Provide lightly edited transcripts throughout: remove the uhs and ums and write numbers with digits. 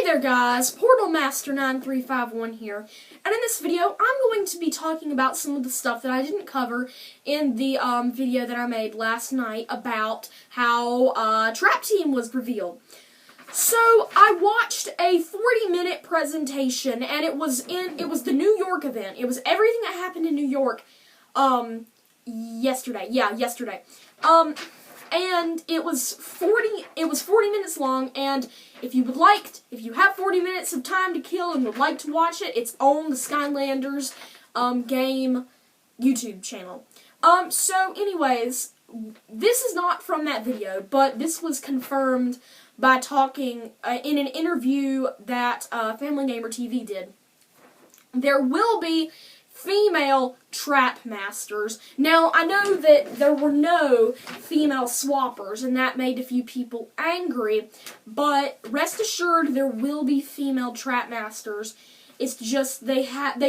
there guys, Portal Master 9351 here, and in this video I'm going to be talking about some of the stuff that I didn't cover in the video that I made last night about how Trap Team was revealed. So I watched a 40-minute presentation, and it was the New York event. It was everything that happened in New York yesterday. Yeah, yesterday. And it was 40 minutes long, and if you have 40 minutes of time to kill and would like to watch it, it's on the Skylanders game YouTube channel. So anyways, this is not from that video, but this was confirmed by talking in an interview that Family Gamer TV did. There will be female Trap Masters. Now, I know that there were no female swappers, and that made a few people angry, but rest assured there will be female Trap Masters. It's just they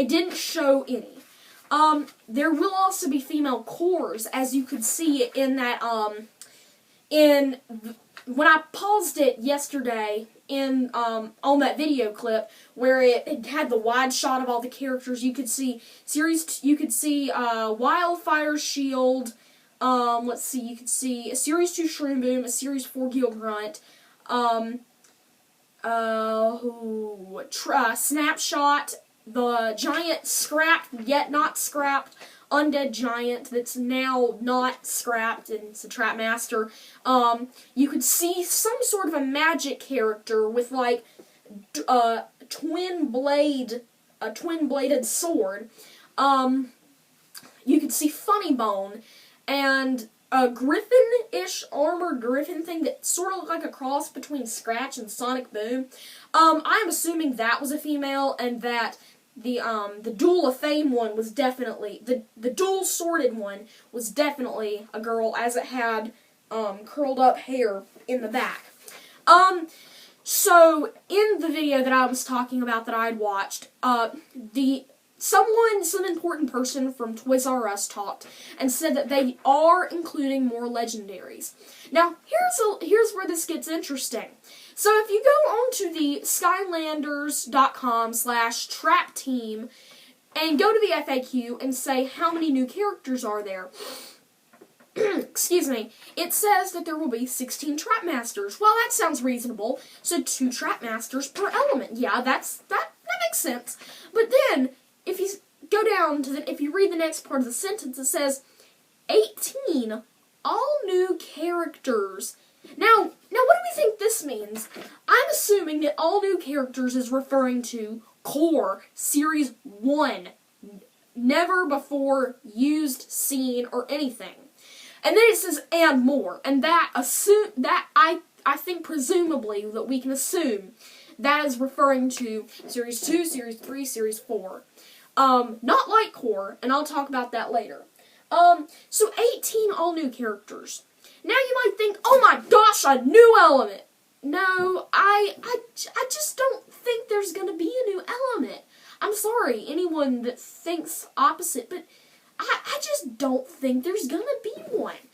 didn't show any. There will also be female cores, as you could see in that, when I paused it yesterday on that video clip where it had the wide shot of all the characters. You could see Wildfire Shield. Let's see, you could see a Series 2 Shroom Boom, a Series 4 Gil Grunt, Snapshot, the giant scrapped yet not scrapped undead giant that's now not scrapped, and it's a Trap Master. You could see some sort of a magic character with like a twin-bladed sword. You could see Funny Bone and a griffin-ish armored griffin thing that sort of looked like a cross between Scratch and Sonic Boom. I'm assuming that was a female, and that the Duel of Fame one was definitely, the dual-sworded one was definitely a girl, as it had curled up hair in the back. So in the video that I was talking about that I'd watched, some important person from Toys R Us talked and said that they are including more legendaries. Now, here's where this gets interesting. So if you go onto the Skylanders.com/Trap Team and go to the FAQ and say how many new characters are there, excuse me, it says that there will be 16 Trap Masters. Well, that sounds reasonable. So 2 Trap Masters per element. Yeah, that makes sense. But then, if you go down to if you read the next part of the sentence, it says 18 all new characters. Now, what do we think this means? I'm assuming that all new characters is referring to Core Series 1. Never before used, seen, or anything. And then it says, and more. And that I think presumably that we can assume that is referring to Series 2, Series 3, Series 4. Not Light Core, and I'll talk about that later. So 18 all new characters. Now you might think, oh my gosh, a new element. No, I just don't think there's going to be a new element. I'm sorry, anyone that thinks opposite, but I just don't think there's going to be one.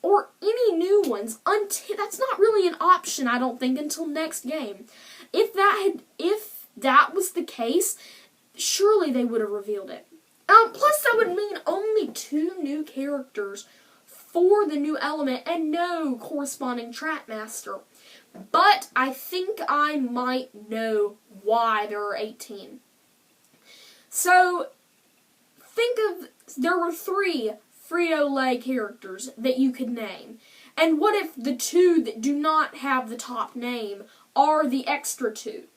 Or any new ones. That's not really an option, I don't think, until next game. If that was the case, surely they would have revealed it. Plus that would mean only 2 new characters for the new element and no corresponding Trap Master. But I think I might know why there are 18. So, there were 3 Frito-Lay characters that you could name. And what if the 2 that do not have the top name are the extra 2?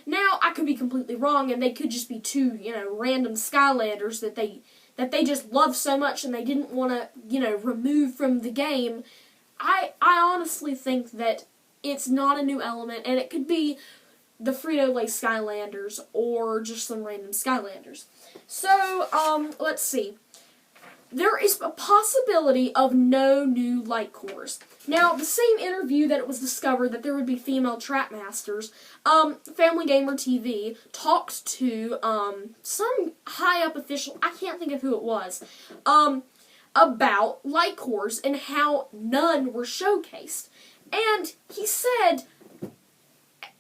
Now, I could be completely wrong, and they could just be 2, random Skylanders that they just love so much and they didn't want to, remove from the game. I honestly think that it's not a new element, and it could be the Frito-Lay Skylanders or just some random Skylanders. So, let's see. There is a possibility of no new light cores. Now, the same interview that it was discovered that there would be female Trap Masters, Family Gamer TV talked to some high-up official, I can't think of who it was, about light cores and how none were showcased. And he said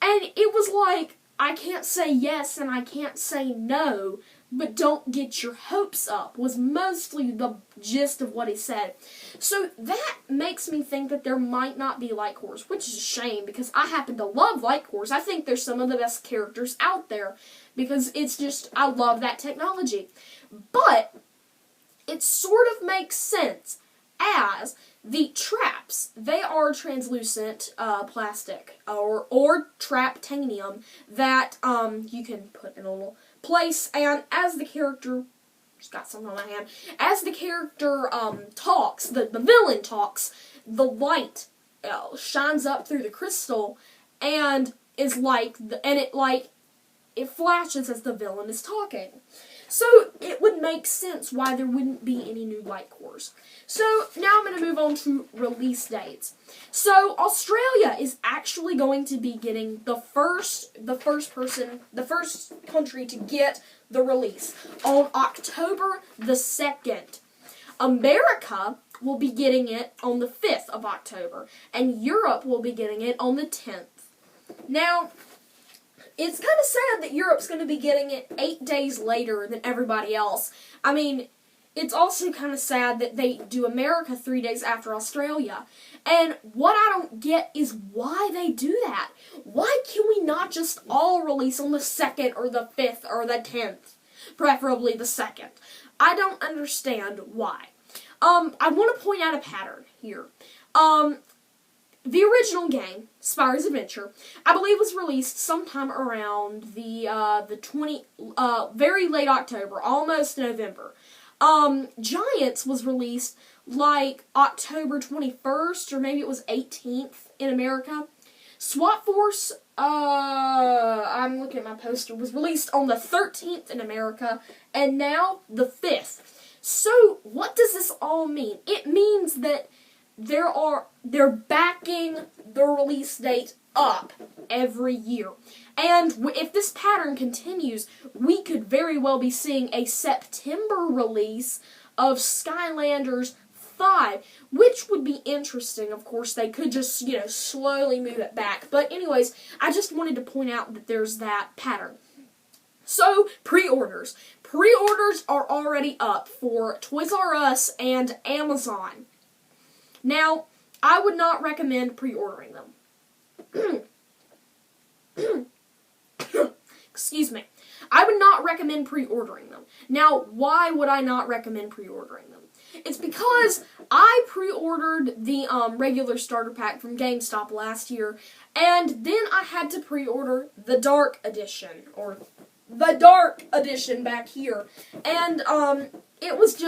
And it was like, I can't say yes and I can't say no, but don't get your hopes up, was mostly the gist of what he said. So that makes me think that there might not be Light Cores, which is a shame because I happen to love Light Cores. I think they're some of the best characters out there because it's just, I love that technology. But it sort of makes sense as the traps, they are translucent plastic or traptanium that you can put in a little place, and as the character, just got something on my hand, as the character talks, the villain talks, the light shines up through the crystal and is like, it flashes as the villain is talking. So it would make sense why there wouldn't be any new Light Cores. So now I'm going to move on to release dates. So Australia is actually going to be getting the first country to get the release on October the 2nd. America will be getting it on the 5th of October, and Europe will be getting it on the 10th. Now, it's kind of sad that Europe's going to be getting it 8 days later than everybody else. I mean, it's also kind of sad that they do America 3 days after Australia. And what I don't get is why they do that. Why can we not just all release on the 2nd or the 5th or the 10th? Preferably the 2nd. I don't understand why. I want to point out a pattern here. The original game, Spyro's Adventure, I believe was released sometime around the very late October, almost November. Giants was released like October 21st, or maybe it was 18th in America. SWAT Force, I'm looking at my poster, was released on the 13th in America, and now the 5th. So, what does this all mean? It means that they're backing the release date up every year. And if this pattern continues, we could very well be seeing a September release of Skylanders 5, which would be interesting. Of course, they could just, slowly move it back. But anyways, I just wanted to point out that there's that pattern. So, pre-orders. Pre-orders are already up for Toys R Us and Amazon. Now, I would not recommend pre-ordering them. Excuse me. I would not recommend pre-ordering them. Now, why would I not recommend pre-ordering them? It's because I pre-ordered the regular starter pack from GameStop last year, and then I had to pre-order the Dark Edition, or the Dark Edition back here. And it was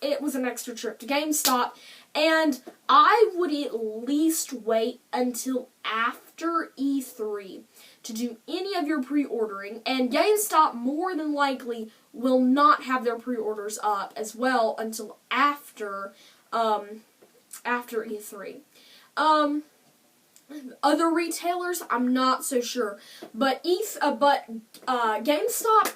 it was an extra trip to GameStop. And I would at least wait until after E3 to do any of your pre-ordering, and GameStop more than likely will not have their pre-orders up as well until after E3. Other retailers, I'm not so sure, but GameStop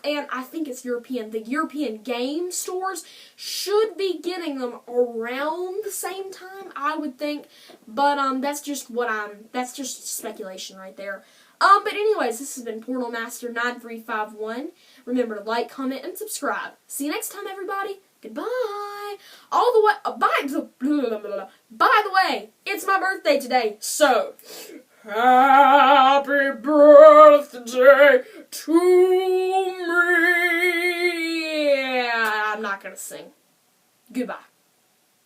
and I think it's the European game stores should be getting them around the same time, I would think. But that's just speculation right there. But anyways, this has been Portal Master 9351. Remember to like, comment, and subscribe. See you next time, everybody. Goodbye. By the way, it's my birthday today, so happy birthday to me. I'm not gonna sing. Goodbye.